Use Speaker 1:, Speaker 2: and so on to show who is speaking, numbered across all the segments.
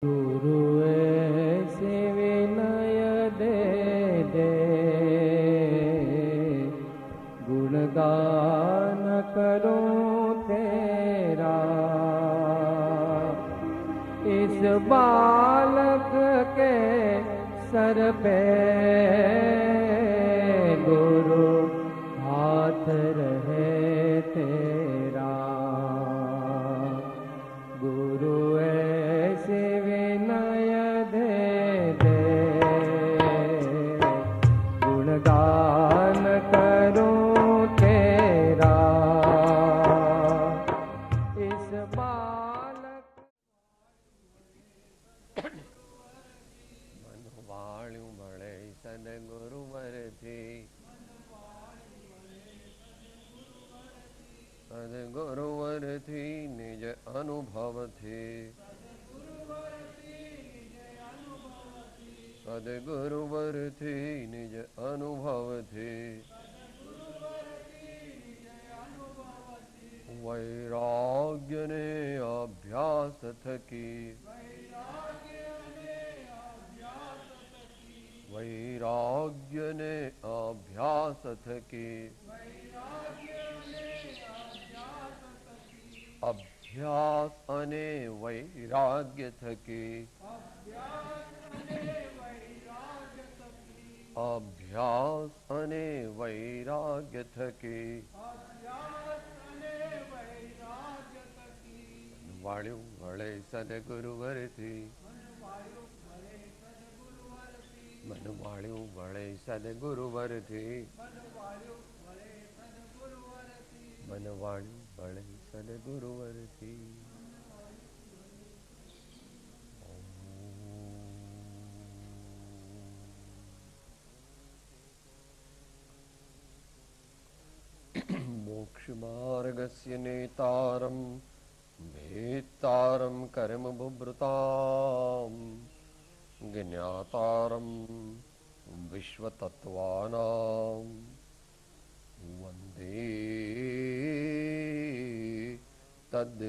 Speaker 1: गुरु ऐसे विनय दे दे, गुणगान करूं तेरा। इस बालक के सर पे गुरु हाथ रहे तेरा। गुरु ऐसे विनय दे दे, गुणगान करूं तेरा। इस बालक
Speaker 2: मनवाळ्યું મળે સદગુરુવરથી, સદગુરુવરથી નિજ અનુભવથી, સદગુરુવરથી નિજ અનુભવથી, વૈરાગ્યને અભ્યાસ થકી, વૈરાગ્યને અભ્યાસ થકી, અભ્યાસ અને વૈરાગ્ય થકી, અભ્યાસ અને વૈરાગ્ય થકી, વાળ્યું વળે સદગુરુવરથી, મન વાળ્યું વળે સદગુરુવરથી, મન વાળ્યું વળે સદગુરુવરથી. મોક્ષ માર્ગસ્ય નેતારમ ભેતારમ કર્મ બુભૃતામ જ્ઞાતારમ વિશ્વતત્વાનામ વંદે તદ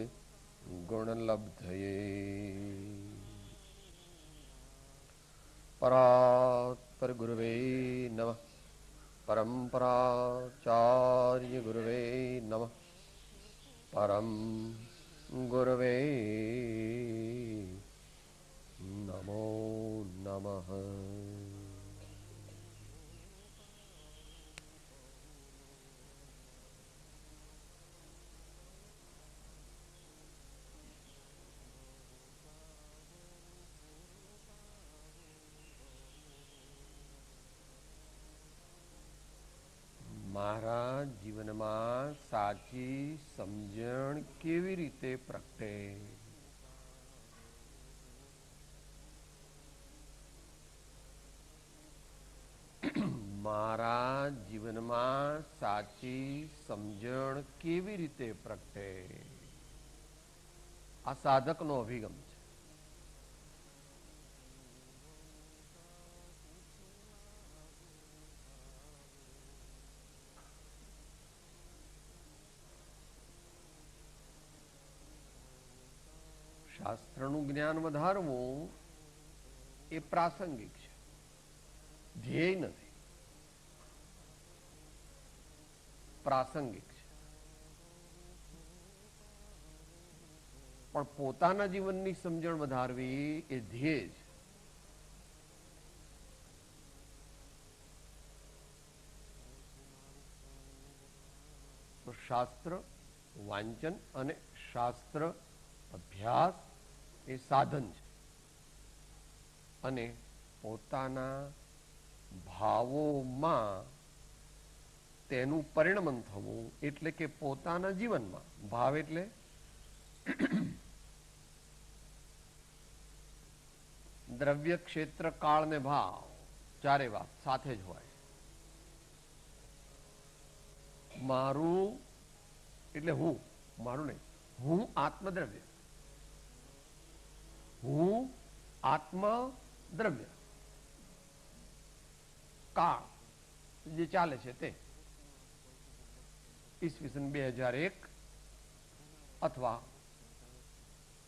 Speaker 2: ગુણલબ્ધયે. પરાત્પર ગુરુવે નમઃ. પરંપરાચાર્ય ગુરુવે નમઃ. પરમ ગુરુવે નમો નમઃ. મારા જીવનમાં સાચી સમજણ કેવી રીતે પ્રગટે? મારા જીવનમાં સાચી સમજણ કેવી રીતે પ્રગટે? આ સાધકનો અભિગમ છે. શાસ્ત્રનું જ્ઞાન વધારવું એ પ્રાસંગિક છે, ધ્યેય નથી, પ્રાસંગિક છે. પણ પોતાના જીવનની સમજણ વધારવી એ ધ્યેય છે. તો શાસ્ત્ર વાંચન અને શાસ્ત્ર અભ્યાસ એ સાધન છે, અને પોતાના ભાવોમાં તેનું પરિણમન થવું એટલે કે પોતાના જીવનમાં, ભાવ એટલે દ્રવ્ય, ક્ષેત્ર, કાળ ને ભાવ, ચારે વાત સાથે જ હોય. મારું એટલે હું, મારું નહીં, હું આત્મદ્રવ્ય, હું આત્મદ્રવ્ય. કાળ જે ચાલે છે તે ઈસવીસન 2001 અથવા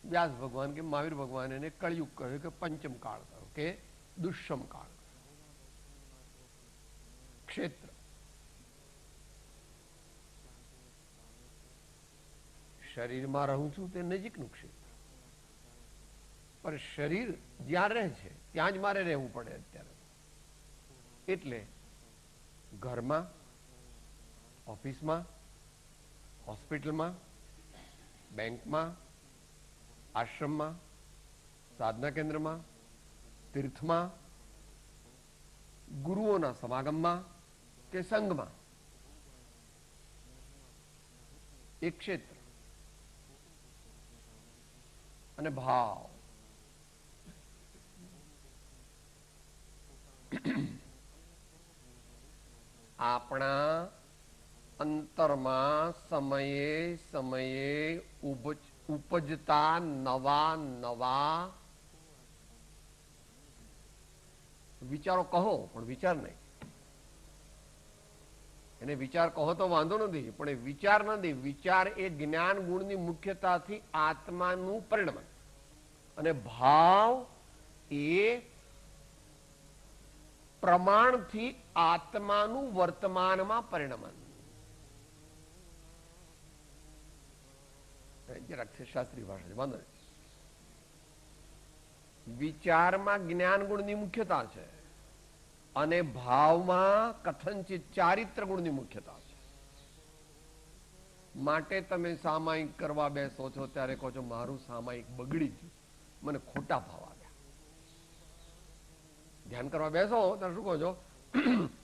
Speaker 2: વ્યાસ ભગવાન કે મહાવીર ભગવાન એને કળિયુગ કહ્યું કે પંચમ કાળ કહ્યો કે દુષ્મ કાળ, ક્ષેત્ર. શરીરમાં રહું છું તે નજીકનું ક્ષેત્ર, પણ શરીર જ્યાં રહે છે ત્યાં જ મારે રહેવું પડે અત્યારે. એટલે ઘરમાં, ઓફિસમાં, હોસ્પિટલમાં, બેંકમાં, આશ્રમમાં, સાધના કેન્દ્રમાં, તીર્થમાં, ગુરુઓના સમાગમમાં કે સંઘમાં એક ક્ષેત્ર. અને ભાવ, આપણા અંતરમાં સમયે સમયે ઉપજતા નવા નવા વિચારો કહો, પણ વિચાર નહીં. એને વિચાર કહો તો વાંધો નથી, પણ એ વિચાર નથી. વિચાર એ જ્ઞાન ગુણની મુખ્યતાથી આત્માનું પરિણમન, અને ભાવ એ પ્રમાણથી આત્માનું વર્તમાનમાં પરિણમન. જરાક છે શાસ્ત્રીય ભાષા, વાંધો નહીં. વિચારમાં જ્ઞાન ગુણની મુખ્યતા છે અને ભાવમાં કથનચિત ચારિત્ર ગુણની મુખ્યતા છે. માટે તમે સામાયિક કરવા બેસો છો ત્યારે કહો છો મારું સામાયિક બગડી ગયું, મને ખોટા ભાવ આવ્યા. ધ્યાન કરવા બેસો ત્યારે શું કહો છો?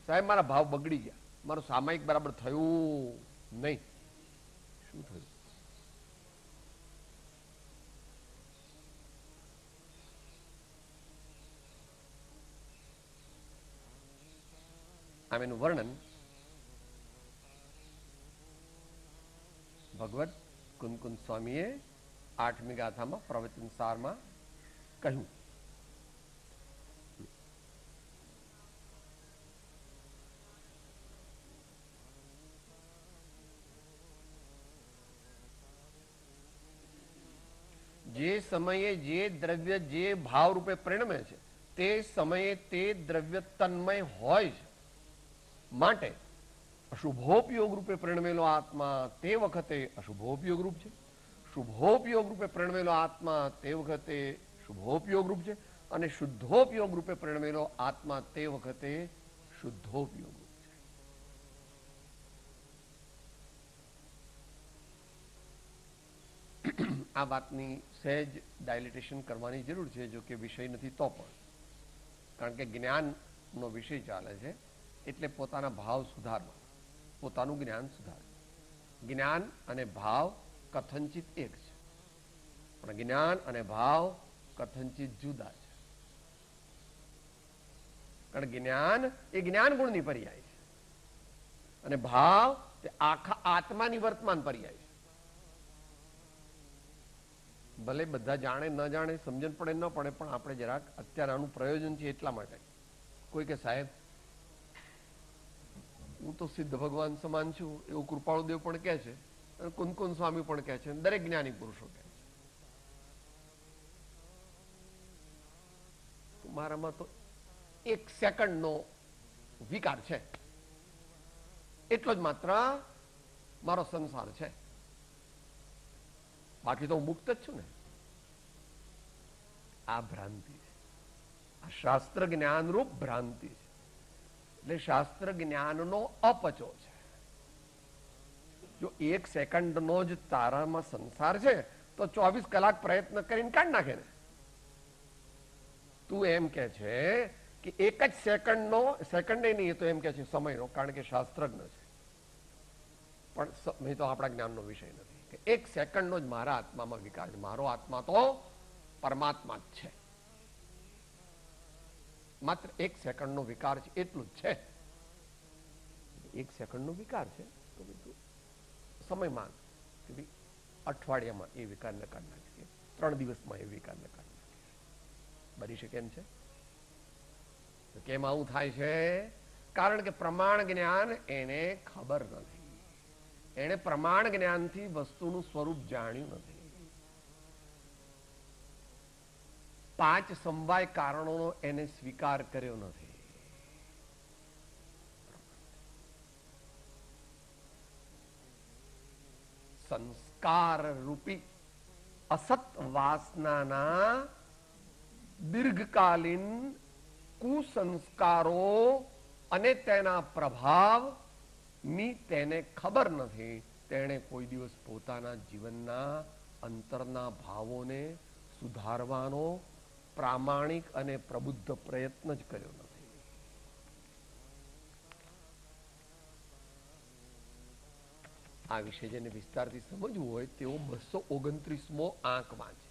Speaker 2: સાહેબ મારા ભાવ બગડી ગયા, મારું સામાયિક બરાબર થયું નહીં. શું થયું? આમ એનું વર્ણન ભગવત કુંદકુંદ સ્વામીએ 8મી ગાથામાં પ્રવચન સારમાં કહ્યું. જે સમયે જે દ્રવ્ય જે ભાવ રૂપે પરિણમે છે તે સમયે તે દ્રવ્ય તન્મય હોય છે. માટે અશુભોપયોગ રૂપે પરિણમેલો આત્મા તે વખતે અશુભોપયોગ રૂપ છે, શુભોપયોગ રૂપે પરિણમેલો આત્મા તે વખતે શુભોપયોગ રૂપ છે, અને શુદ્ધોપયોગ રૂપે પરિણમેલો આત્મા તે વખતે શુદ્ધોપયોગ રૂપ છે. આ વાતની સહેજ ડાયલિટેશન કરવાની જરૂર છે, જો કે વિષય નથી તો પણ, કારણ કે જ્ઞાનનો વિષય ચાલે છે એટલે પોતાના ભાવ સુધારવા, પોતાનું જ્ઞાન સુધારવું. જ્ઞાન અને ભાવ કથનચિત એક છે, પણ જ્ઞાન અને ભાવ કથનચિત જુદા છે. કારણ જ્ઞાન એ જ્ઞાન ગુણની પર્યાય છે અને ભાવ તે આખા આત્માની વર્તમાન પર્યાય છે. ભલે બધા જાણે ન જાણે, સમજણ પડે ન પડે, પણ આપણે જરાક અત્યારે આનું પ્રયોજન છે એટલા માટે. કોઈ કે સાહેબ હું તો સિદ્ધ ભગવાન સમાન છું એવું કૃપાળુદેવ પણ કહે છે, અને કુંદકુંદ સ્વામી પણ કહે છે, દરેક જ્ઞાની પુરુષો કહે છે. મારામાં તો 1 સેકન્ડનો વિકાર છે, એટલો જ માત્ર મારો સંસાર છે, બાકી તો હું મુક્ત જ છું ને. આ ભ્રાંતિ છે, આ શાસ્ત્ર જ્ઞાન રૂપ ભ્રાંતિ છે. એટલે શાસ્ત્ર જ્ઞાનનો અપચો છે. જો 1 સેકન્ડનો જ તારામાં સંસાર છે તો 24 કલાક પ્રયત્ન કરીને કાઢી નાખે ને. તું એમ કે છે કે 1 જ સેકન્ડનો, સેકન્ડે નહીં, તો એમ કે છે સમયનો, કારણ કે શાસ્ત્રજ્ઞ છે, પણ સમય તો આપણા જ્ઞાનનો વિષય નથી. કે 1 સેકન્ડનો જ મારા આત્મામાં વિકાર છે. મારો આત્મા તો પરમાત્મા જ છે, માત્ર 1 સેકન્ડનો વિકાર છે એટલું જ છે. 1 સેકન્ડનો વિકાર છે તો બધું સમયમાં કે ભાઈ અઠવાડિયામાં એ વિકારને કાઢી નાખીએ, 3 દિવસમાં એ વિકારને કાઢી નાખીએ. બની શકે એમ છે? તો કેમ આવું થાય છે? કારણ કે પ્રમાણ જ્ઞાન એને ખબર નથી. એને પ્રમાણ જ્ઞાનથી વસ્તુનું સ્વરૂપ જાણ્યું નથી. પાંચ સમવાય કારણોનો એને સ્વીકાર કર્યો નથી. સંસ્કાર રૂપી અસત વાસનાના દીર્ઘકાલીન કુસંસ્કારો અને તેના પ્રભાવની તેને ખબર નથી. તેણે કોઈ દિવસ પોતાના જીવનના અંતરના ભાવોને સુધારવાનો પ્રામાણિક અને પ્રબુદ્ધ પ્રયત્ન જ કર્યો નથી. આ વિશે જેને વિસ્તારથી સમજવું હોય તેઓ 229મો આંક વાંચે.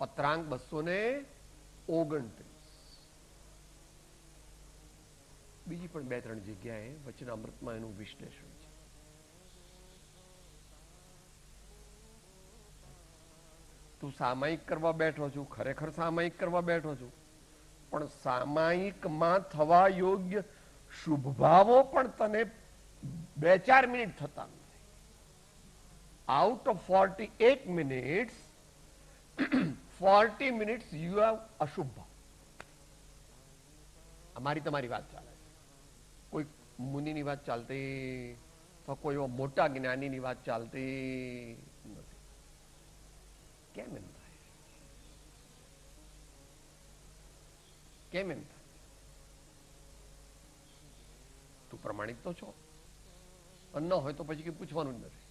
Speaker 2: પત્રાંક 229. બીજી પણ 2-3 જગ્યાએ વચનામૃતમાં એનું વિશ્લેષણ છે. તું સામાયિક કરવા બેઠો છું, ખરેખર સામાયિક કરવા બેઠો છું, પણ સામાયિકમાં થવા યોગ્ય શુભ ભાવો પણ તને 2-4 મિનિટ થતા નથી. Out of 48 minutes 40 minutes you have અશુભ ભાવ. અમારી તમારી વાત ચાલે છે, કોઈ મુનિની વાત ચાલતી, તો કોઈ મોટા જ્ઞાનીની વાત ચાલતી નથી. કેમ એમ થાય? કેમ એમ થાય? તું પ્રમાણિક તો છો, ન હોય તો પછી કઈ પૂછવાનું જ નથી.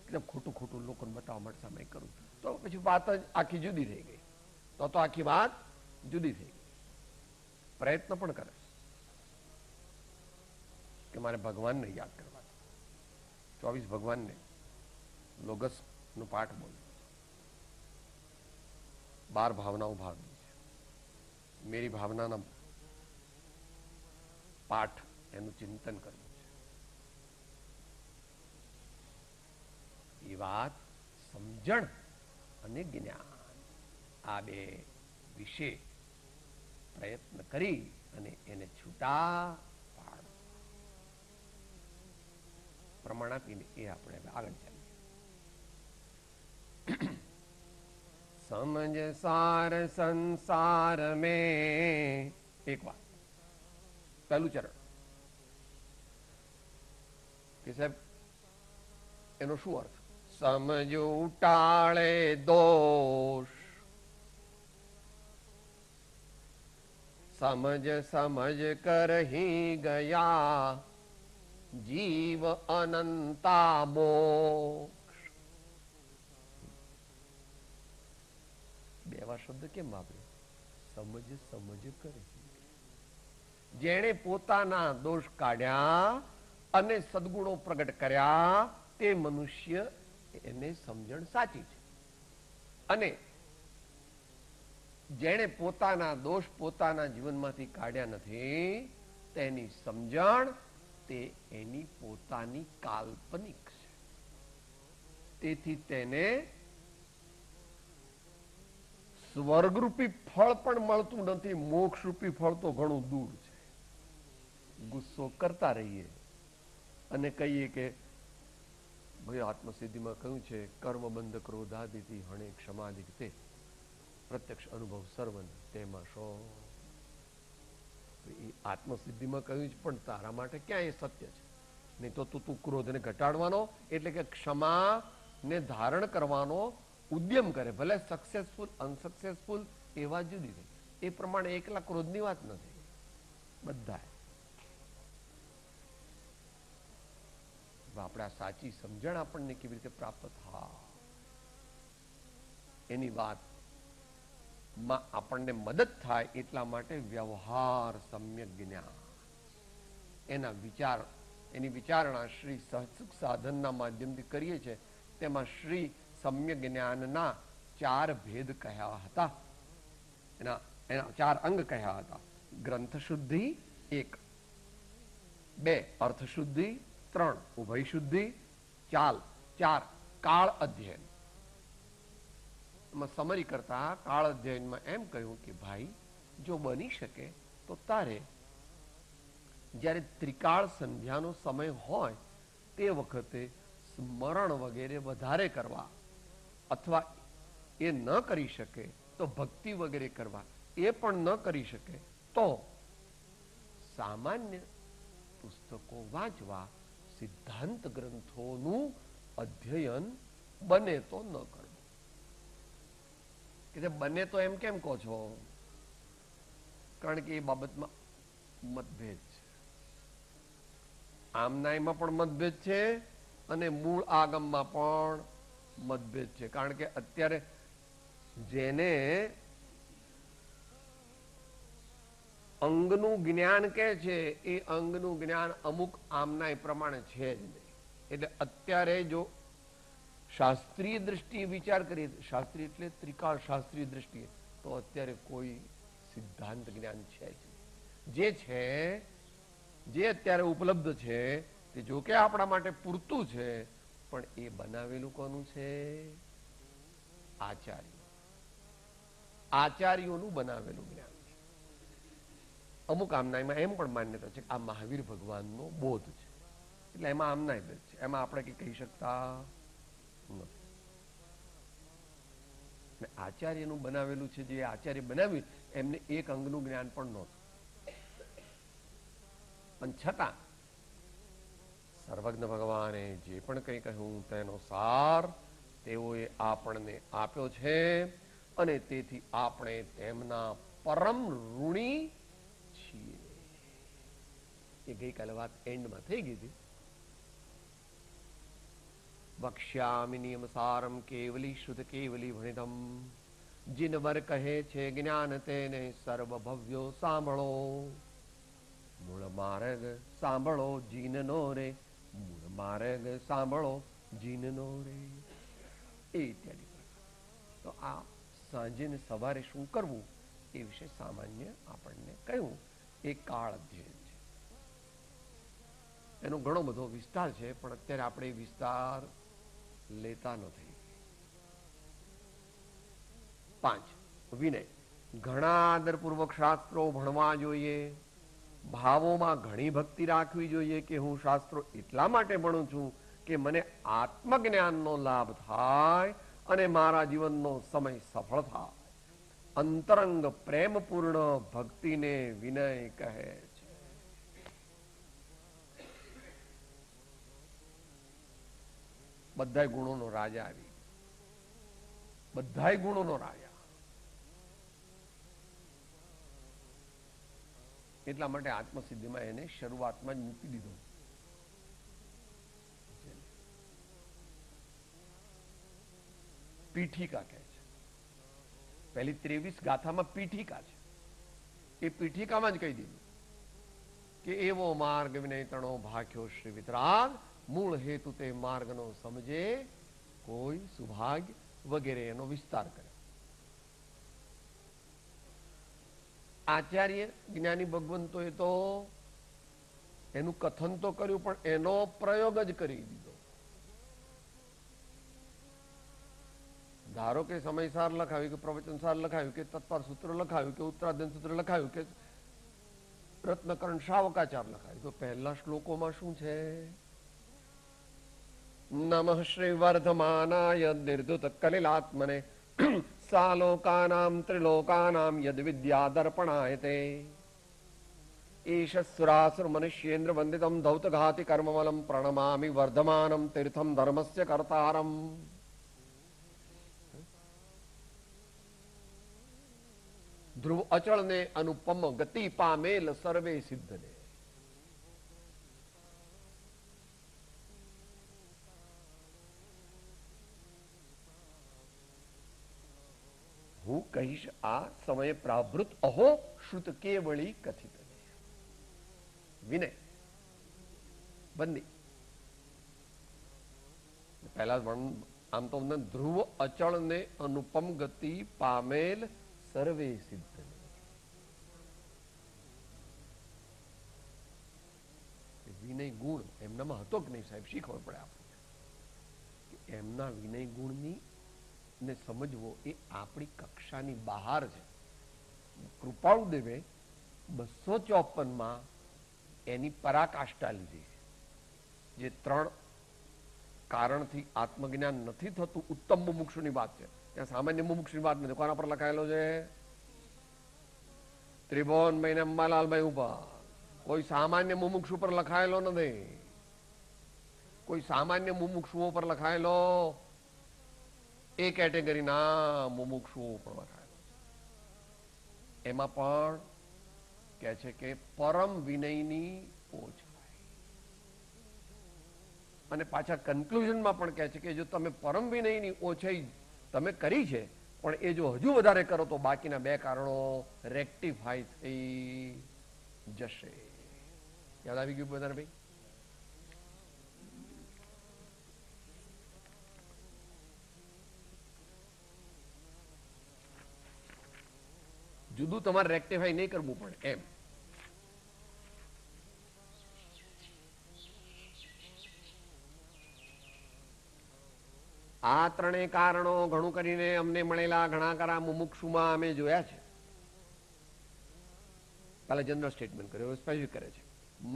Speaker 2: એકદમ ખોટું ખોટું લોકોને બતાવવા માટે સમય કરું તો પછી વાત જ આખી જુદી થઈ ગઈ. તો આખી વાત જુદી થઈ ગઈ. પ્રયત્ન પણ કરે કે મારે ભગવાનને યાદ કરવા છે. 24 ભગવાનને લોગસ નું પાઠ બોલ, 12 ભાવનાઓ ભાવની છે. મેરી ભાવનાના પાઠ એનું ચિંતન કરવું છે. એ વાત સમજણ અને જ્ઞાન આ બે વિશે પ્રયત્ન કરી અને એને છૂટા પાડ પ્રમાણ આપીને એ આપણે આગળ ચાલીએ. સમજ સાર સંસાર મેં. એક વાત, પહેલું ચરણ કે સાહેબ એનો શું અર્થ? સમજ ઉટાળે દોષ, સમજ સમજ કરહી ગયા જીવ અનંતા મોક્ષ. બેવા શબ્દ કેમ વાપર્યો? સમજ સમજ કરહી. જેણે પોતાના દોષ કાઢ્યા અને સદગુણો પ્રગટ કર્યા તે મનુષ્ય એને સમજણ સાચી છે. અને જેણે પોતાના દોષ પોતાના જીવનમાંથી કાઢ્યા નથી તેની સમજણ તે એની પોતાની કાલ્પનિક છે. તેથી તેને સ્વર્ગરૂપી ફળ પણ મળતું નથી, મોક્ષરૂપી ફળ તો ઘણું દૂર છે. ગુસ્સો કરતા રહીએ અને કહીએ કે ભાઈ આત્મસિદ્ધિમાં કહ્યું છે કર્મ બંધ ક્રોધાદિથી હણે ક્ષમાદિક તે પ્રત્યક્ષ અનુભવ સર્વન તેમાં શો. એ આત્મસિદ્ધિમાં કહ્યું છે પણ તારા માટે ક્યાં એ સત્ય છે? નહીં તો તું ક્રોધને ઘટાડવાનો એટલે કે ક્ષમા ને ધારણ કરવાનો ઉદ્યમ કરે, ભલે સક્સેસફુલ અનસક્સેસફુલ એવા જુદી થઈ. એ પ્રમાણે એકલા ક્રોધની વાત નથી, બધા આપણે આ સાચી સમજણ આપણને કેવી રીતે પ્રાપ્ત થાય એની વાત માં આપણને મદદ થાય એટલા માટે વ્યવહાર સમ્યક જ્ઞાન એના વિચાર એની વિચારણા શ્રી સહસુખ સાધનના માધ્યમથી કરીએ છીએ. તેમાં શ્રી સમ્યક જ્ઞાનના 4 ભેદ કહ્યા હતા, એના 4 અંગ કહ્યા હતા. ગ્રંથ શુદ્ધિ 1, 2 અર્થ શુદ્ધિ, 3 ઉભય શુદ્ધિ, 4 કાળ અધ્યયન. સમરી કરતા કાળ અધ્યયનમાં એમ કહ્યું કે ભાઈ જો બની શકે તો તારે જ્યારે ત્રિકાળ સંધ્યાનો સમય હોય તે વખતે સ્મરણ વગેરે વધારે કરવા, અથવા એ ન કરી શકે તો ભક્તિ વગેરે કરવા એ પણ ન કરી શકે તો સામાન્ય પુસ્તકો વાંચવા, સિદ્ધાંત ગ્રંથોનું અધ્યયન બને તો ન કરવું. કે બને તો એમ કેમ કહો છો? કારણ કે એ બાબતમાં મતભેદ છે. આમનાઈમાં પણ મતભેદ છે અને મૂળ આગમમાં પણ મતભેદ છે. કારણ કે અત્યારે જેને અંગનું જ્ઞાન કે છે એ અંગનું જ્ઞાન અમુક આમનાઈ પ્રમાણે છે જ નહીં. એટલે અત્યારે જો શાસ્ત્રીય દ્રષ્ટિએ વિચાર કરીએ, શાસ્ત્રીય એટલે ત્રિકાળ શાસ્ત્રીય દ્રષ્ટિએ, તો અત્યારે કોઈ સિદ્ધાંત જ્ઞાન છે જ નહીં. જે અત્યારે ઉપલબ્ધ છે તે જો કે આપણા માટે પૂરતું છે, પણ એ બનાવેલું કોનું છે? આચાર્યોનું બનાવેલું જ્ઞાન છે. અમુક આમનાઈમાં એમ પણ માન્યતા છે કે આ મહાવીર ભગવાનનો બોધ છે, એટલે એમાં આમનાઈ ભેદ છે, એમાં આપણે કઈ કહી શકતા નથી. આચાર્યનું બનાવેલું છે, જે આચાર્ય બનાવ્યું એમને એક અંગનું જ્ઞાન પણ નહોતું, પણ છતાં સર્વજ્ઞ ભગવાને જે પણ કંઈ કહ્યું તેનો સાર તેઓએ આપણને આપ્યો છે અને તેથી આપણે તેમના પરમ ઋણી છીએ. એ ગઈકાલે વાત એન્ડમાં થઈ ગઈ હતી. વક્ષ્યામિ નિયમ સારમ કેવલી શુદ્ધ કેવલી ભણિતમ, જીનવર કહે છે જ્ઞાન તેને સર્વભવ્યો સાંભળો. મૂળ માર્ગ સાંભળો જીનનો રે, મૂળ માર્ગ સાંભળો જીનનો રે. એ ઇત્યાદિ. તો આ સાંજે ને સવારે શું કરવું એ વિશે સામાન્ય આપણને કહ્યું. એ કાળ અધ્યયન છે, એનો ઘણો બધો વિસ્તાર છે, પણ અત્યારે આપણે વિસ્તાર લેતા નથી. 5 વિનય. ઘણા આદરપૂર્વક શાસ્ત્રો ભણવા જોઈએ. ભાવોમાં ઘણી ભક્તિ રાખવી જોઈએ કે હું શાસ્ત્રો એટલા માટે ભણું છું કે મને આત્મજ્ઞાનનો લાભ થાય અને મારા જીવનનો સમય સફળ થાય. અંતરંગ પ્રેમપૂર્ણ ભક્તિને વિનય કહે છે. બધાય ગુણોનો રાજા આવી, બધાય ગુણોનો રાજા. એટલા માટે આત્મસિદ્ધિમાં એને શરૂઆતમાં જ મૂકી દીધો. પીઠિકા કહે છે. પહેલી 23 ગાથામાં પીઠિકા છે. એ પીઠિકામાં જ કહી દીધું કે એવો માર્ગ વિનય તણો ભાખ્યો શ્રી વિતરાગ, મૂળ હેતુ તે માર્ગનો સમજે કોઈ સુભાગ્ય વગેરે એનો વિસ્તાર કરે. આચાર્ય જ્ઞાની ભગવંતોએ તો એનું કથન તો કર્યું, પણ એનો પ્રયોગ જ કરી દીધો. ધારો કે સમયસાર લખાવ્યું, કે પ્રવચનસાર લખાવ્યું, કે તત્પર સૂત્ર લખાવ્યું, કે ઉત્તરાધ્યન સૂત્ર લખાવ્યું, કે રત્નકરણ શાવકાચાર લખાવ્યું, તો પહેલા શ્લોકોમાં શું છે? નમઃ શ્રી વર્ધમાનાય નિર્ધુત કલિલાત્મને સાલોકાનામ ત્રિલોકાનામ યદ વિદ્યા દર્પણાયતે એષ સુરાસુર મનુષ્યેન્દ્ર વંદિતમ ધૌતઘાતિ કર્મમલમ પ્રણમામિ વર્ધમાનમ તીર્થમ ધર્મસ્ય કર્તારમ. ધ્રુવ અચળ ને અનુપમ ગતિ પામેલ સર્વે સિદ્ધ ને. હું કહીશ આ સમયે પ્રાવૃત અહો શ્રુત કેવળી કથિત. વિનય બંદી પહેલા આમ તો ધ્રુવ અચળ ને અનુપમ ગતિ પામેલ સર્વે સિદ્ધ. વિનય ગુણ એમનામાં હતો કે નહીં સાહેબ? શીખવો પડે આપણે. એમના વિનય ગુણની ને સમજવો એ આપણી કક્ષાની બહાર છે. કૃપાળુદેવે 254માં એની પરાકાષ્ઠા લીધી છે. જે 3 કારણથી આત્મજ્ઞાન નથી થતું, ઉત્તમ મુમુક્ષુની વાત છે. ત્યાં સામાન્ય મુમુક્ષની વાત નથી. કોના પર લખાયેલો છે? ત્રિભુવનભાઈ ને અંબાલાલભાઈ ઉપર. કોઈ સામાન્ય મુમુક્ષુ પર લખાયેલો નથી. કોઈ સામાન્ય મુમુક્ષુઓ પર લખાયેલો એ કેટેગરીના મુમુક્ષુઓ પર લખાયેલો. એમાં પણ કહે છે કે પરમ વિનયની ઓછાઈ. અને પાછા કન્ક્લુઝનમાં પણ કહે છે કે જો તમે પરમ વિનયની ઓછાઈ તમે કરી છે, પણ એ જો હજુ વધારે કરો તો બાકીના બે કારણો રેક્ટિફાઈ થઈ જશે. યાદ આવી ગયું બધાને ભાઈ? જુદું તમારે રેક્ટિફાઈ નહીં કરવું પડે એમ. આ ત્રણેય કારણો ઘણું કરીને અમને મળેલા ઘણા ખરા મુમુક્ષુમાં અમે જોયા છે. પહેલા જનરલ સ્ટેટમેન્ટ કર્યો, સ્પેસિફિક કરે છે.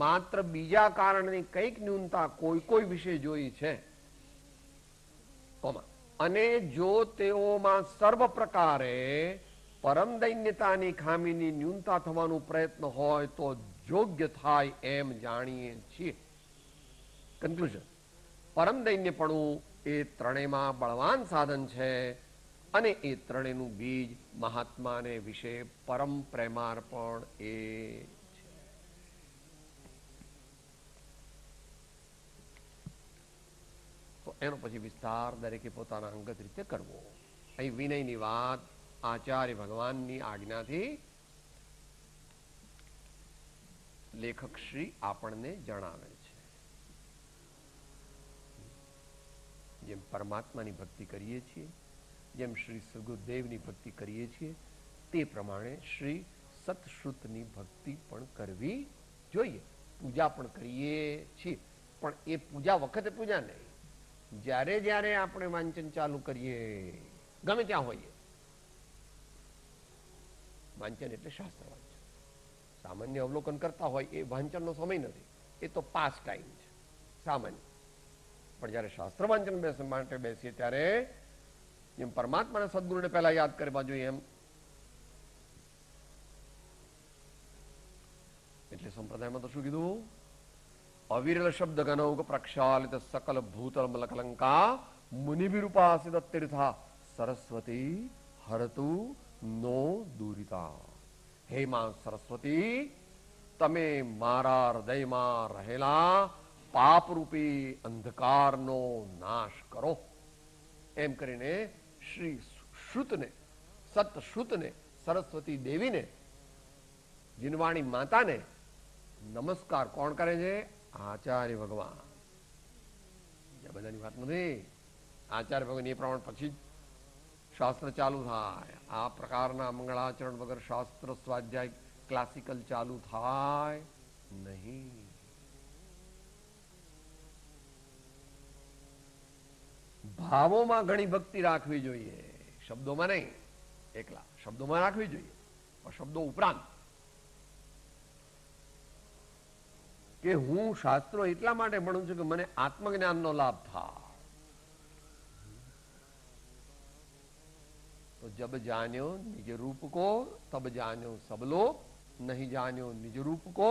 Speaker 2: માત્ર બીજા કારણની કંઈક ન્યૂનતા કોઈ વિશે જોઈ છે, અને જો તેઓમાં સર્વ પ્રકારે પરમ દૈન્યતાની ખામીની ન્યૂનતા થવાનું પ્રયત્ન હોય તો યોગ્ય થાય એમ જાણીએ છીએ. કન્ક્લુઝન: પરમ દૈન્યપણું એ ત્રણેયમાં બળવાન સાધન છે, અને એ ત્રણેયનું બીજ મહાત્માને વિશે પરમ પ્રેમાર્પણ એ છે. તો એનો પછી વિસ્તાર દરેકે પોતાના અંગત રીતે કરવો. અહીં વિનયની વાત આચાર્ય ભગવાનની આજ્ઞાથી લેખક શ્રી આપણને જણાવે છે. જેમ પરમાત્માની ભક્તિ કરીએ છીએ, જેમ શ્રી સદગુરુદેવની ભક્તિ કરીએ છીએ, તે પ્રમાણે શ્રી સતશ્રુતની ભક્તિ પણ કરવી જોઈએ. પૂજા પણ કરીએ છીએ, પણ એ પૂજા વખતે પૂજા નહીં. જ્યારે જ્યારે આપણે વાંચન ચાલુ કરીએ, ગમે ત્યાં હોઈએ, વાંચન એટલે શાસ્ત્ર વાંચન. સામાન્ય અવલોકન કરતા હોય એ વાંચનનો સમય નથી, એ તો પાસ ટાઈમ છે સામાન્ય. પણ જયારે શાસ્ત્ર વાંચન માટે બેસીએ ત્યારે જેમ પરમાત્માના સદગુરુને પહેલા યાદ કરવા જોઈએ, એમ એટલે સંપ્રદાયમાં તો શું કીધું? અવિરલ શબ્દ ગનૌગ પ્રક્ષાલિત સકલ ભૂતલ મલકલંકા મુનિભિરુપાસિત તીર્થા સરસ્વતી હરતુ નો દૂરિતા. હે માં સરસ્વતી, તમે મારા હૃદયમાં રહેલા પાપરૂપી અંધકારનો નાશ કરો. એમ કરીને શ્રી શ્રુતને, સતશ્રુતને, સરસ્વતી દેવીને, જીનવાણી માતાને નમસ્કાર કોણ કરે છે? આચાર્ય ભગવાન. બધાની વાત નથી. આચાર્ય ભગવાન એ પ્રમાણે પછી શાસ્ત્ર ચાલુ થાય. આ પ્રકારના મંગળાચરણ વગર શાસ્ત્ર સ્વાધ્યાય ક્લાસિકલ ચાલુ થાય નહીં. ભાવોમાં ઘણી ભક્તિ રાખવી જોઈએ, શબ્દોમાં નહીં. એકલા શબ્દોમાં રાખવી જોઈએ, પણ શબ્દો ઉપરાંત કે હું શાસ્ત્રો એટલા માટે ભણું છું કે મને આત્મજ્ઞાનનો લાભ થાય. તો જબ જાન્યો નિજ રૂપ કો તબ જાન્યો સબ લોક, નહીં જાન્યો નિજ રૂપ કો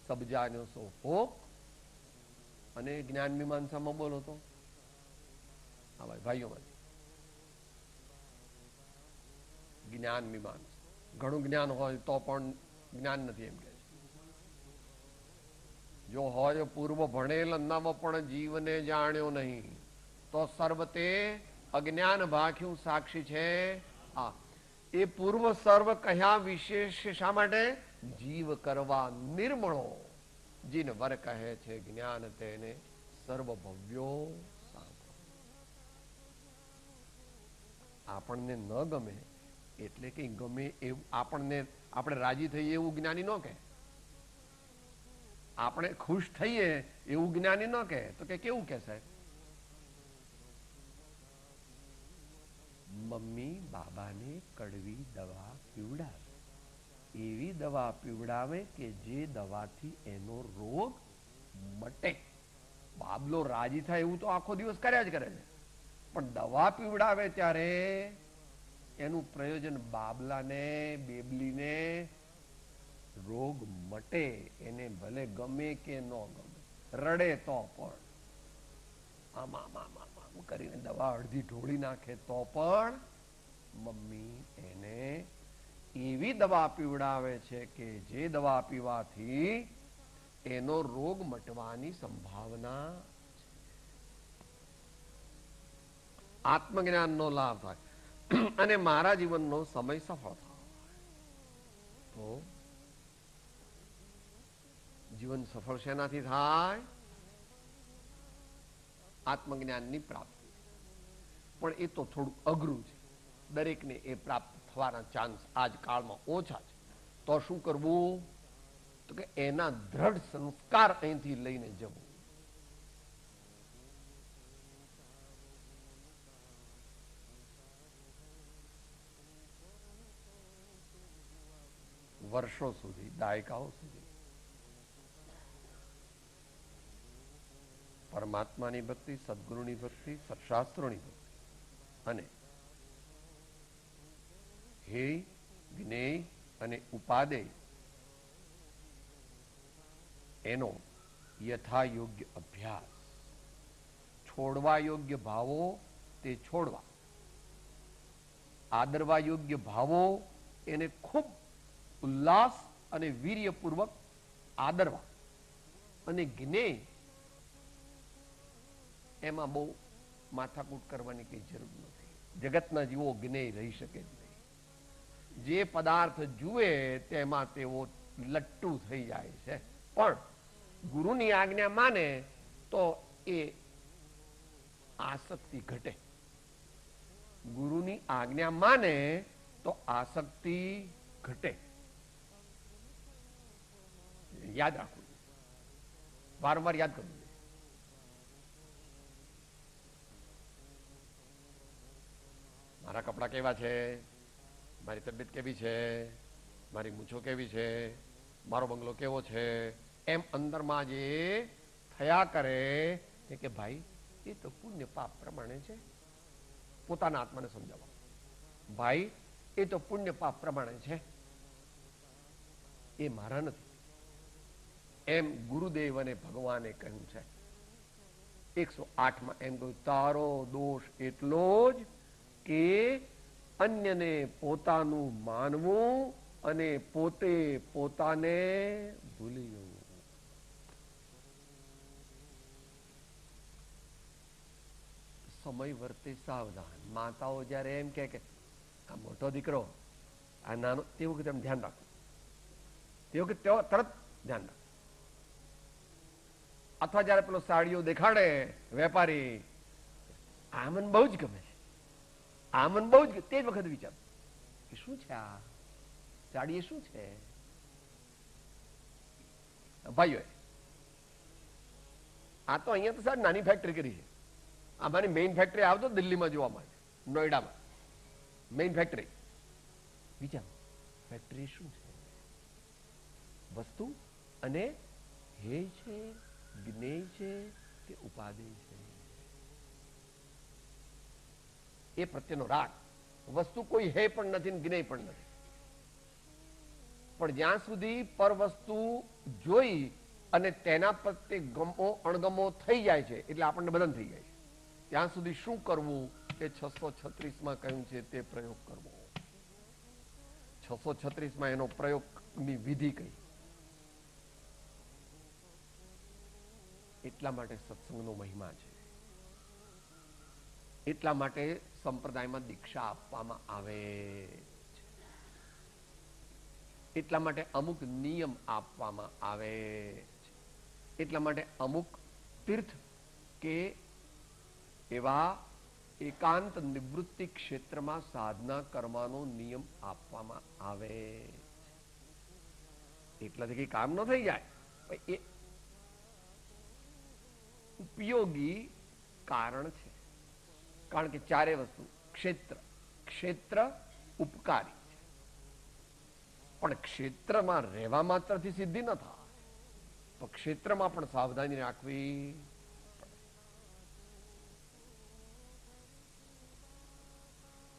Speaker 2: સબ જાન્યો સો ફોક. અને જ્ઞાન મીમાંસામાં બોલો તો હા ભાઈ ભાઈઓમાંથી જ્ઞાન મીમાંસા, ઘણું જ્ઞાન હોય તો પણ જ્ઞાન નથી એમ કે છે. જો હોય પૂર્વ ભણેલ નવ પણ જીવને જાણ્યો નહીં, તો સર્વતે અજ્ઞાન ભાખ્યું સાક્ષી છે. આ એ પૂર્વ સર્વ કયા વિશેષ શા માટે? જીવ કરવા નિર્મળો જીન વર કહે છે જ્ઞાન તેને સર્વ ભવ્યો. આપણને ન ગમે એટલે કે ગમે એવું આપણને, આપણે રાજી થઈએ એવું જ્ઞાની ન કહે. આપણે ખુશ થઈએ એવું જ્ઞાની ન કહે. તો કે કેવું કે સાહેબ? મમ્મી બાબાને કડવી દવા પીવડાવે, એવી દવા પીવડાવે કે જે દવાથી એનો રોગ મટે. બાબલો રાજી થાય એવું તો આખો દિવસ કર્યા જ કરે છે, પણ દવા પીવડાવે ત્યારે એનું પ્રયોજન બાબલાને બેબલીને રોગ મટે, એને ભલે ગમે કે ન ગમે, રડે તો પણ આમ કરીને દવા અડધી ઢોળી નાખે તો પણ મમ્મી એને એવી દવા પીવડાવે છે કે જે દવા પીવાથી એનો રોગ મટવાની સંભાવના છે. આત્મજ્ઞાનનો લાભ થાય અને મારા જીવનનો સમય સફળ થાય. તો જીવન સફળ શેનાથી થાય? આત્મજ્ઞાનની પ્રાપ્તિ. પણ એ તો થોડું અઘરું છે, દરેકને એ પ્રાપ્ત થવાના ચાન્સ આજ કાળમાં ઓછા છે. તો શું કરવું? તો કે એના દ્રઢ સંસ્કાર અહીંથી લઈને જવું. વર્ષો સુધી, દાયકાઓ સુધી પરમાત્માની ભક્તિ, સદગુરુની ભક્તિ, સત્શાસ્ત્રોની ભક્તિ અને હે જ્ઞેય અને ઉપાદેય એનો યથા યોગ્ય અભ્યાસ, છોડવા યોગ્ય ભાવો તે છોડવા, આદરવા યોગ્ય ભાવો એને ખૂબ ઉલ્લાસ અને વીર્યપૂર્વક આદરવા, અને જ્ઞેય એમાં બહુ માથાકૂટ કરવાની કઈ જરૂર નથી. જગતના જીવો જ્ઞેય રહી શકે જ નહીં. જે પદાર્થ જુએ તેમાં તેઓ લટ્ટુ થઈ જાય છે. પણ ગુરુની આજ્ઞા માને તો એ આસક્તિ ઘટે. ગુરુની આજ્ઞા માને તો આસક્તિ ઘટે. યાદ રાખવું, વારંવાર યાદ કરવું. મારા કપડા કેવા છે, મારી તબિયત કેવી છે, મારી મૂછો કેવી છે, મારો બંગલો કેવો છે, એમ અંદરમાં જે થયા કરે કે ભાઈ એ તો પુણ્ય પાપ પ્રમાણે છે. પોતાના આત્માને સમજાવવા, ભાઈ એ તો પુણ્ય પાપ પ્રમાણે છે, એ મારા નથી. એમ ગુરુદેવ અને ભગવાને કહ્યું છે. 108માં એમ કહ્યું, તારો દોષ એટલો જ કે અન્યને પોતાનું માનવું અને પોતે પોતાને ભૂલી જવું. સમય વર્તે સાવધાન. માતાઓ જયારે એમ કે આ મોટો દીકરો, આ નાનો, તે વખતે એમ ધ્યાન રાખવું. તે વખતે તેઓ તરત ધ્યાન રાખવું. અથવા જયારે પેલો સાડીઓ દેખાડે વેપારી, આ મને બહુ જ ગમે છે, આ મને બહુ જ, તે જ વખત વિચાર કે શું છે આ સાડી, એ શું છે? ભાઈઓ, આ તો અહીંયા તો સાહેબ નાની ફેક્ટરી કરી છે. અમારી મેઇન ફેક્ટરી આવતો દિલ્હીમાં જોવા માટે, નોઈડામાં મેઇન ફેક્ટરી. વિચાર, ફેક્ટરી શું છે? વસ્તુ અને હે છે, જ્ઞેય છે કે ઉપાદેય છે, એ પ્રત્યેનો રાગ. વસ્તુ કોઈ હે પણ નથી, જ્ઞેય પણ નથી. પણ જ્યાં સુધી પર વસ્તુ જોઈ અને તેના પ્રત્યે ગમો અણગમો થઈ જાય છે, એટલે આપણને બદન થઈ જાય છે. ત્યાં સુધી શું કરવું એ 636માં કહ્યું છે તે પ્રયોગ કરવો. 636માં એનો પ્રયોગની વિધિ કહી. એટલા માટે સત્સંગનો મહિમા છે. એટલા માટે સંપ્રદાયમાં દીક્ષા આપવામાં આવે છે. એટલા માટે અમુક નિયમ આપવામાં આવે છે. એટલા માટે અમુક તીર્થ કે એવા એકાંત નિવૃત્તિ ક્ષેત્રમાં સાધના કરવાનો નિયમ આપવામાં આવે છે. એટલાથી કઈ કામ ન થઈ જાય, એ ઉપયોગી કારણ છે. કારણ કે ચારે વસ્તુ, ક્ષેત્ર ઉપકારી છે. પણ ક્ષેત્રમાં રહેવા માત્રથી સિદ્ધિ ન થાય. તો ક્ષેત્રમાં પણ સાવધાની રાખવી.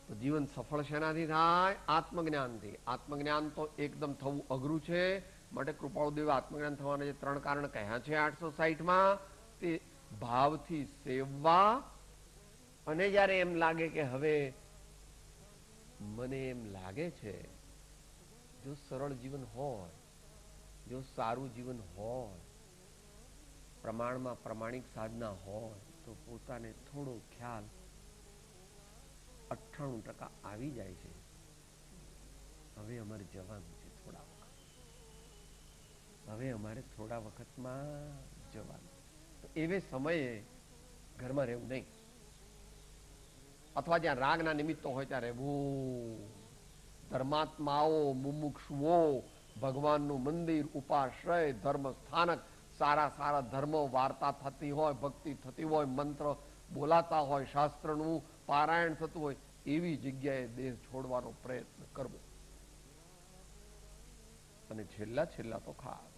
Speaker 2: તો જીવન સફળ શેનાથી થાય? આત્મજ્ઞાનથી. આત્મજ્ઞાન તો એકદમ થવું અઘરું છે. માટે કૃપાળુદેવે આત્મજ્ઞાન થવાના જે 3 કારણ કહ્યા છે 860માં, તે ભાવથી સેવવા, અને જ્યારે એમ લાગે કે હવે મને એમ લાગે છે જો સરળ જીવન હોય, જો સારું જીવન હોય, પ્રમાણમાં પ્રમાણિક સાધના હોય, તો પોતાને થોડો ખ્યાલ 98% આવી જાય છે હવે અમારે જવાનું છે થોડા વખત, હવે અમારે થોડા વખતમાં જવાનું. તો એવે સમયે ઘરમાં રહેવું નહીં, અથવા જ્યાં રાગના નિમિત્તો હોય ત્યાં રહેવું. ધર્માત્માઓ, મુમુક્ષુઓ, ભગવાનનું મંદિર, ઉપાશ્રય, ધર્મ સ્થાનક, સારા સારા ધર્મ વાર્તા થતી હોય, ભક્તિ થતી હોય, મંત્ર બોલાતા હોય, શાસ્ત્રનું પારાયણ થતું હોય, એવી જગ્યાએ દેહ છોડવાનો પ્રયત્ન કરવો. અને છેલ્લા તો ખાસ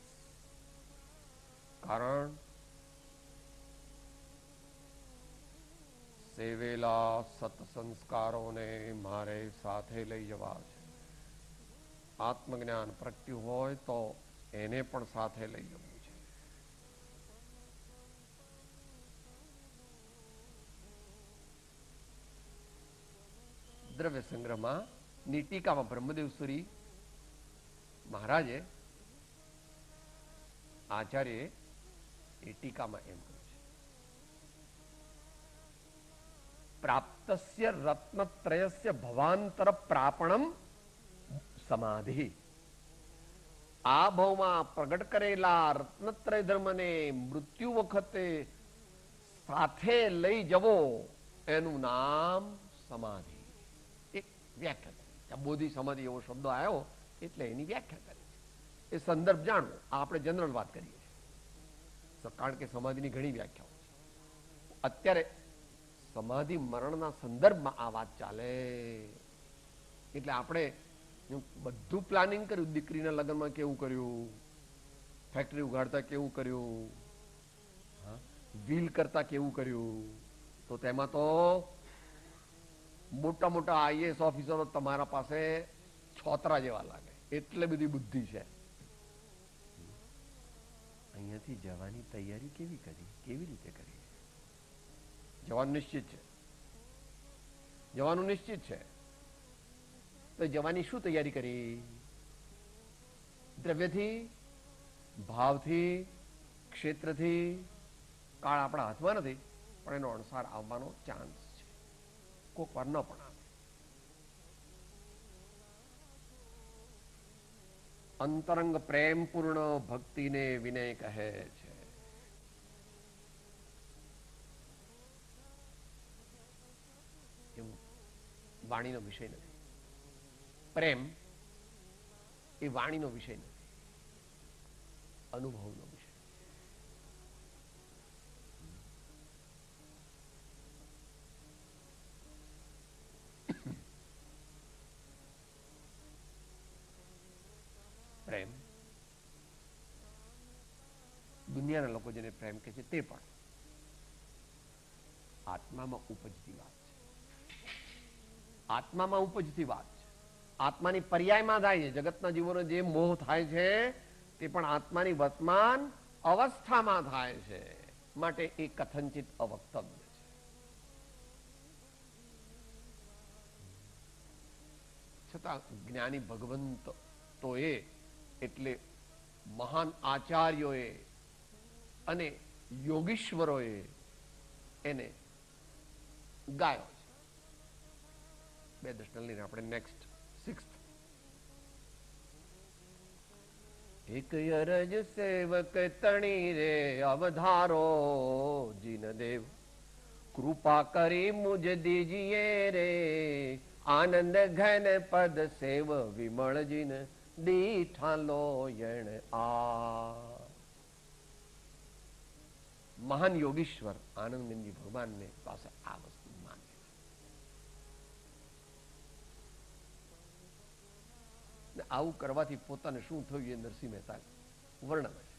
Speaker 2: કારણ, સેવેલા સત્સંસ્કારોને મારે સાથે લઈ જવા છે. આત્મજ્ઞાન પ્રગટ્યું હોય તો એને પણ સાથે લઈ જવું છે. દ્રવ્ય સંગ્રહમાં ની ટીકામાં બ્રહ્મદેવ સુરી મહારાજે, આચાર્ય એ ટીકામાં એમ કહ્યું છે, પ્રાપ્તસ્ય રત્નત્રયસ્ય ભવાંતર પ્રાપણમ સમાધિ. આ ભાવમાં પ્રગટ કરેલા રત્નત્રય ધર્મને મૃત્યુ વખતે સાથે લઈ જવો, એનું નામ સમાધિ. એક વ્યાખ્યા કરી. બોધિ સમાધિ એવો શબ્દ આવ્યો એટલે એની વ્યાખ્યા કરી છે. એ સંદર્ભ જાણવો. આપણે જનરલ વાત કરીએ છીએ, કારણ કે સમાધિની ઘણી વ્યાખ્યાઓ છે. અત્યારે સમાધિ મરણના સંદર્ભમાં આ વાત ચાલે, એટલે આપણે બધું પ્લાનિંગ કર્યું. દીકરીના લગ્નમાં કેવું કર્યું, ફેક્ટરી ઉગાડતા કેવું કર્યું, વ્હીલ કરતા કેવું કર્યું, તો તેમાં તો મોટા મોટા આઈએએસ ઓફિસરો તમારા પાસે છોતરા જેવા લાગે, એટલે બધી બુદ્ધિ છે. અહીંયાથી જવાની તૈયારી કેવી કરી, કેવી રીતે કરી? જવાનું નિશ્ચિત છે, જવાનું નિશ્ચિત છે. તો જવાની શું તૈયારી કરી? દ્રવ્યથી, ભાવથી, ક્ષેત્રથી. કાળ આપણા હાથમાં નથી, પણ એનો અણસાર આવવાનો ચાન્સ છે. કોક વાર ન પણ આવે. અંતરંગ પ્રેમપૂર્ણ ભક્તિને વિનય કહે છે. એવું વાણીનો વિષય નથી. પ્રેમ એ વાણીનો વિષય નથી, અનુભવનો વિષય. પ્રેમ, દુનિયાના લોકો જેને પ્રેમ કહે છે, તે પણ આત્મામાં ઉપજતી વાત છે. આત્મામાં ઉપજતી વાત છે. આત્માની પર્યાયમાં થાય છે. જગતના જીવોનો જે મોહ થાય છે તે પણ આત્માની વર્તમાન અવસ્થામાં થાય છે. માટે એ કથનચિત અવક્તવ્ય છે. છતાં જ્ઞાની ભગવંત તો એટલે મહાન આચાર્યોએ અને યોગીશ્વરોએ એને ગાયો છે. બે દર્શન લઈને આપણે નેક્સ્ટ 6th. એક અરજ સેવક તણી રે અવધારો જીન દેવ, કૃપા કરી મુજ દીજીએ રે આનંદ ઘન પદ સેવ વિમળ જીન દીઠા લોયણ આ. મહાન યોગીશ્વર આનંદજી ભગવાનને પાસે આ વસ્તુ માને છે. આવું કરવાથી પોતાને શું થયું એ નરસિંહ મહેતા વર્ણવે છે.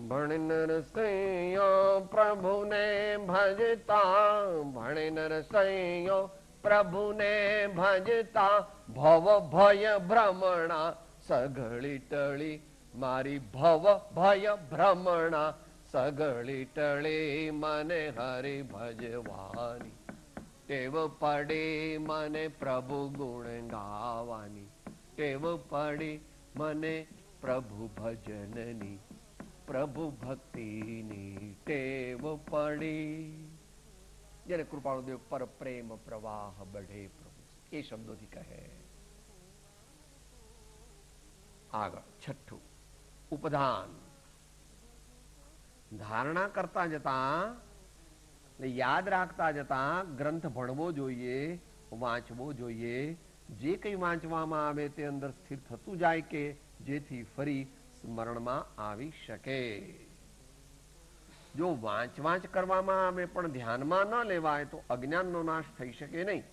Speaker 2: ભણ નરસૈયો પ્રભુને ભજતા, ભણ નરસૈયો પ્રભુને ભજતા ભવ ભય ભ્રમણા સઘળી ટળી મારી ભવ ભય ભ્રમણા સઘળી ટળી મને હરિ ભજવાની ટેવ પડી મને પ્રભુ ગુણ ગાવાની ટેવ પડી મને પ્રભુ ભજનની પ્રભુ ભક્તિની ટેવ પડી. જેને કૃપાળુ દેવ પર પ્રેમ પ્રવાહ બઢે પ્રભુ એ શબ્દોથી કહે. આગળ છઠ્ઠું ઉપધાન. ધારણા કરતા જતા યાદ રાખતા જતા ગ્રંથ ભણવો જોઈએ, વાંચવો જોઈએ. જે કંઈ વાંચવામાં આવે તે અંદર સ્થિર થતું જાય કે જેથી ફરી સ્મરણમાં આવી શકે. જો વાંચ કરવામાં આવે પણ ધ્યાનમાં ન લેવાય તો અજ્ઞાનનો નાશ થઈ શકે નહીં.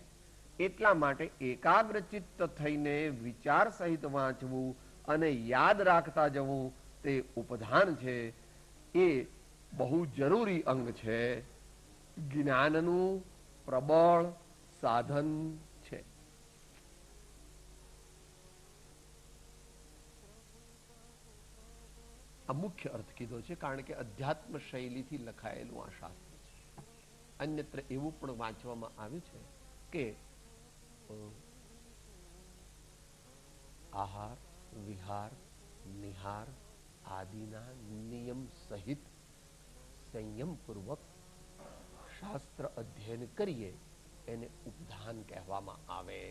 Speaker 2: એટલા માટે એકાગ્ર ચિત્ત થઈને વિચાર સહિત વાંચવું અને યાદ રાખતા જવું તે ઉપધાન છે. એ બહુ જરૂરી અંગ છે. જ્ઞાનનું પ્રબળ સાધન છે. આ મુખ્ય અર્થ કીધો છે કારણ કે અધ્યાત્મ શૈલીથી લખાયેલું આ શાસ્ત્ર છે. અન્યત્ર એવું પણ વાંચવામાં આવ્યું છે કે આહાર વિહાર નિહાર આદિના નિયમ સહિત સંયમ પૂર્વક શાસ્ત્ર અધ્યયન કરીએ એને ઉપધાન કહેવામાં આવે.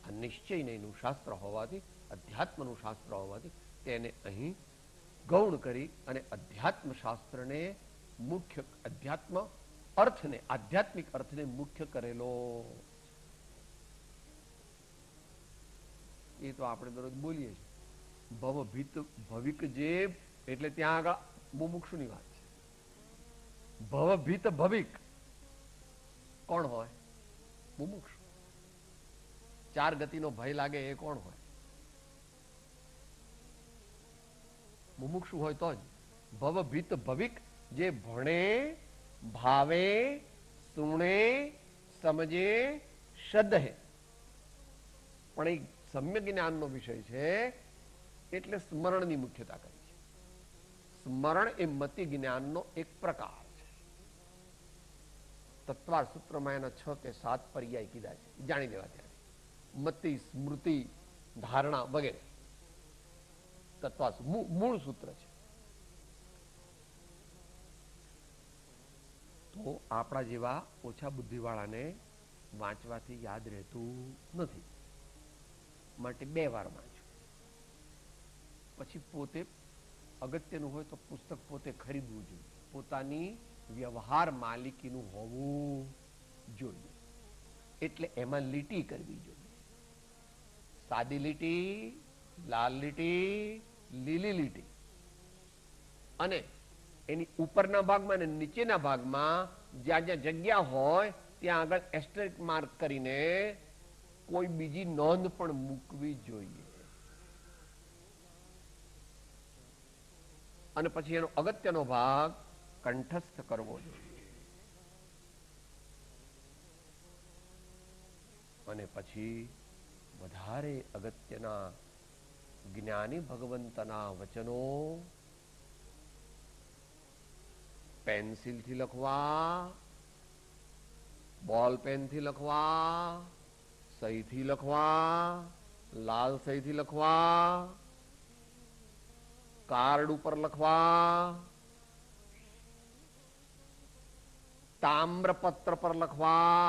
Speaker 2: આ નિશ્ચયનું શાસ્ત્ર હોવાથી અધ્યાત્મનું શાસ્ત્ર હોવાથી તેને અહીં ગૌણ કરી અને અધ્યાત્મ શાસ્ત્રને મુખ્ય આધ્યાત્મિક અર્થને મુખ્ય કરેલો. એ તો આપણે દરરોજ બોલીએ છીએ ભવભીત ભવિક જે એટલે ત્યાં આગળ મુમુક્ષુની વાત છે. ભવભીત ભવિક કોણ હોય? મુમુક્ષુ. ચાર ગતિનો ભય લાગે એ કોણ હોય? મુમુક્ષુ હોય તો જ. ભવભીત ભવિક જે ભણે, ભાવે, સુણે, સમજે, શ્રદ્ધે. પણ એ સમ્યક જ્ઞાનનો વિષય છે એટલે સ્મરણની મુખ્યતા કરી છે. સ્મરણ એ મતિ જ્ઞાનનો એક પ્રકાર છે. તત્વાર સૂત્રમાં એના 6 કે 7 પર્યાય કીધા છે, જાણી લેવા ત્યારે. મતિ, સ્મૃતિ, ધારણા વગેરે તત્વાર મૂળ સૂત્ર છે. તો આપણા જેવા ઓછા બુદ્ધિવાળાને વાંચવાથી યાદ રહેતું નથી. માટે 2 વાર વાંચો. પછી પોતે અગત્યનું હોય તો પુસ્તક પોતે ખરીદવું જોઈએ. પોતાની વ્યવહાર માલિકીનું હોવું જોઈએ. એટલે એમાં લીટી કરવી જોઈએ. સાદી લીટી, લાલ લીટી, લીલી લીટી. અને એની ઉપરના ભાગમાં અને નીચેના ભાગમાં જ્યાં જ્યાં જગ્યા હોય ત્યાં આગળ એસ્ટેરિક માર્ક કરીને કોઈ બીજી નોંધ પણ મૂકવી જોઈએ. અને પછી એનો અગત્યનો ભાગ કંઠસ્થ કરવો જોઈએ. અને પછી વધારે અગત્યના જ્ઞાની ભગવંતના વચનો પેન્સિલથી લખવા, બોલ પેનથી લખવા, સહીથી લખવા, લાલ સહીથી લખવા, કાર્ડ ઉપર લખવા, તામ્રપત્ર પર લખવા,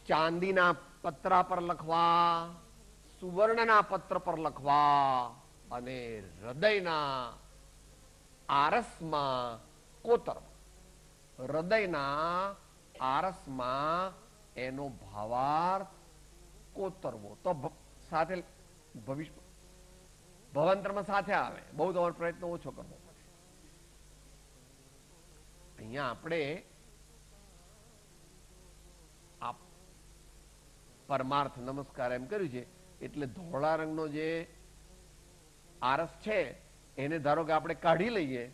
Speaker 2: ચાંદીના પત્રા પર લખવા, સુવર્ણના પત્ર પર લખવા અને હૃદયના આરસમાં કોતરવા. હૃદયના આરસમાં એનો ભાવાર્થ કોતરવો. તો સાથે ભવિષ્ય ભવાંતરમાં સાથે આવે. બહુ તમારો પ્રયત્ન ઓછો કરવો પડે. અહીંયા આપણે આ પરમાર્થ નમસ્કાર એમ કર્યું છે એટલે ધોળા રંગનો જે આરસ છે એને ધારો કે આપણે કાઢી લઈએ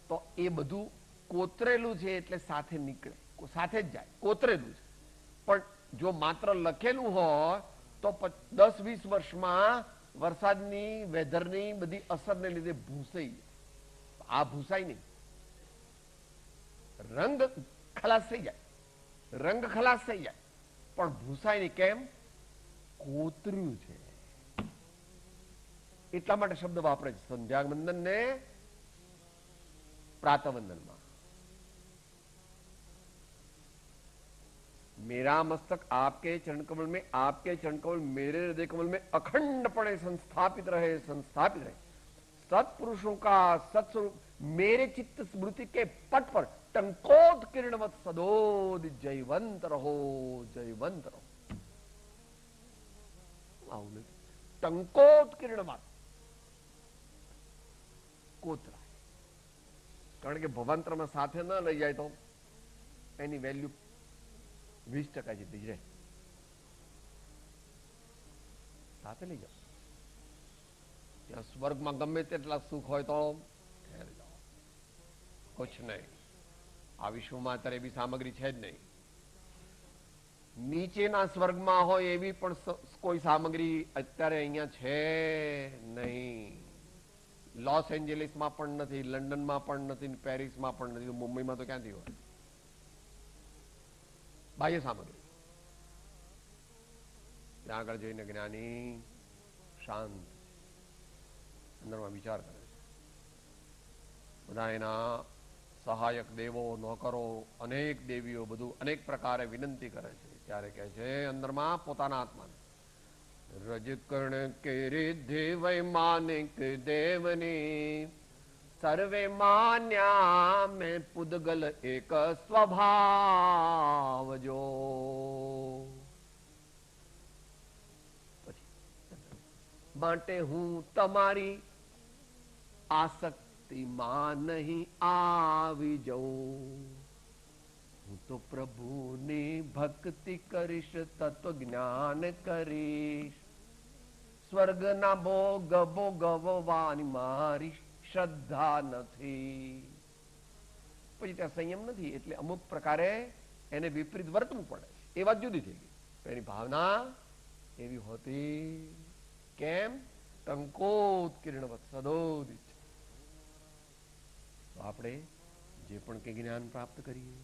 Speaker 2: તો એ બધું કોતરેલું છે એટલે સાથે નીકળે, સાથે જ જાય, કોતરેલું છે. પણ જો માત્ર લખેલું હોય તો 10-20 વર્ષમાં વરસાદની, વેધરની બધી અસરને લીધે ભૂસાઈ જાય. આ ભૂસાય નહીં, રંગ ખલાસ થઈ જાય, રંગ ખલાસ થઈ જાય, પણ ભૂસાય નહીં. કેમ? કોતર્યું છે. એટલા માટે શબ્દ વાપરે છે સંધ્યાવંદન ને પ્રાતઃવંદનમાં. मेरा मस्तक आपके चरण कमल में, आपके चरण कमल मेरे हृदय कमल में अखंडपणे संस्थापित रहे, संस्थापित रहे. सत्पुरुषों का सत्स्वरूप मेरे चित्त स्मृति के पट पर टंकोत किरणवत सदोद जयवंत रहो, जयवंत रहो. આવું નથી. ટંકોત કિરણવત કોતરાય. કારણ કે ભવાંતરમાં સાથે ન લઈ જાય તો એની વેલ્યુ 20% જેટલી જ રહે. સાથે લઈ જાઓ. ત્યાં સ્વર્ગમાં ગમે તેટલા સુખ હોય તો ઠેર જાઓ, કુછ નહીં. આ વિશ્વમાં અત્યારે એવી સામગ્રી છે જ નહીં. નીચેના સ્વર્ગમાં હોય એવી પણ કોઈ સામગ્રી અત્યારે અહીંયા છે નહીં. લોસ એન્જલિસમાં પણ નથી, લંડનમાં પણ નથી, પેરિસમાં પણ નથી, મુંબઈમાં તો ક્યાંથી હોય? બાહ્ય સામગ્રી. ત્યાં આગળ જઈને જ્ઞાની શાંત અંદરમાં વિચાર કરે છે. બધા એના સહાયક દેવો, નોકરો, અનેક દેવીઓ બધું અનેક પ્રકારે વિનંતી કરે છે. ત્યારે કહે છે અંદરમાં પોતાના આત્માને, રજકણ કે રિદ્ધિ વૈમાનિક દેવની સર્વે માન્યા મેં પુદગલ એક સ્વભાવ જો. પછી માટે હું તમારી આસક્તિમાં નહીં આવી જઉં. હું તો પ્રભુની ભક્તિ કરીશ, તત્વ જ્ઞાન કરીશ. સ્વર્ગના ભોગ ભોગવવાની મારી શ્રદ્ધા નથી. પછી ત્યાં સંયમ નથી એટલે અમુક પ્રકારે એને વિપરીત વર્તવું પડે. એ વાત જુદી થઈ ગઈ. એની ભાવના એવી હોતી. કેમ? ટંકોત કિરણવત સદોદિત. તો આપણે જે પણ કંઈ જ્ઞાન પ્રાપ્ત કરીએ,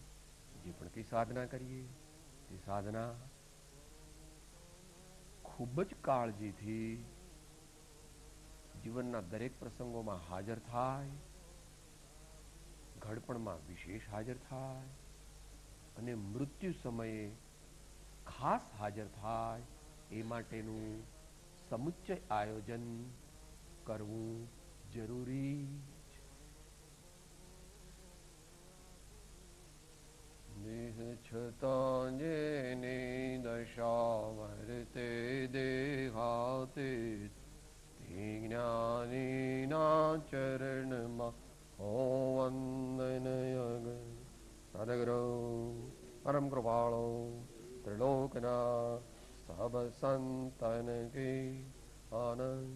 Speaker 2: જે પણ કંઈ સાધના કરીએ, તે સાધના ખૂબ જ કાળજીથી જીવનના દરેક પ્રસંગોમાં હાજર થાય, ઘડપણમાં વિશેષ હાજર થાય અને મૃત્યુ સમયે ખાસ હાજર થાય. એ માટેનું સમુચ્ચય આયોજન કરવું જરૂરી છે. દેહ છતાં જેની દશા વર્તે દેહાતે, જ્ઞાનીના ચરણમાં હો વંદન અગર. સદગુરુ પરમ કૃપાળો ત્રિલોકના સબ સંતન કે આનંદ.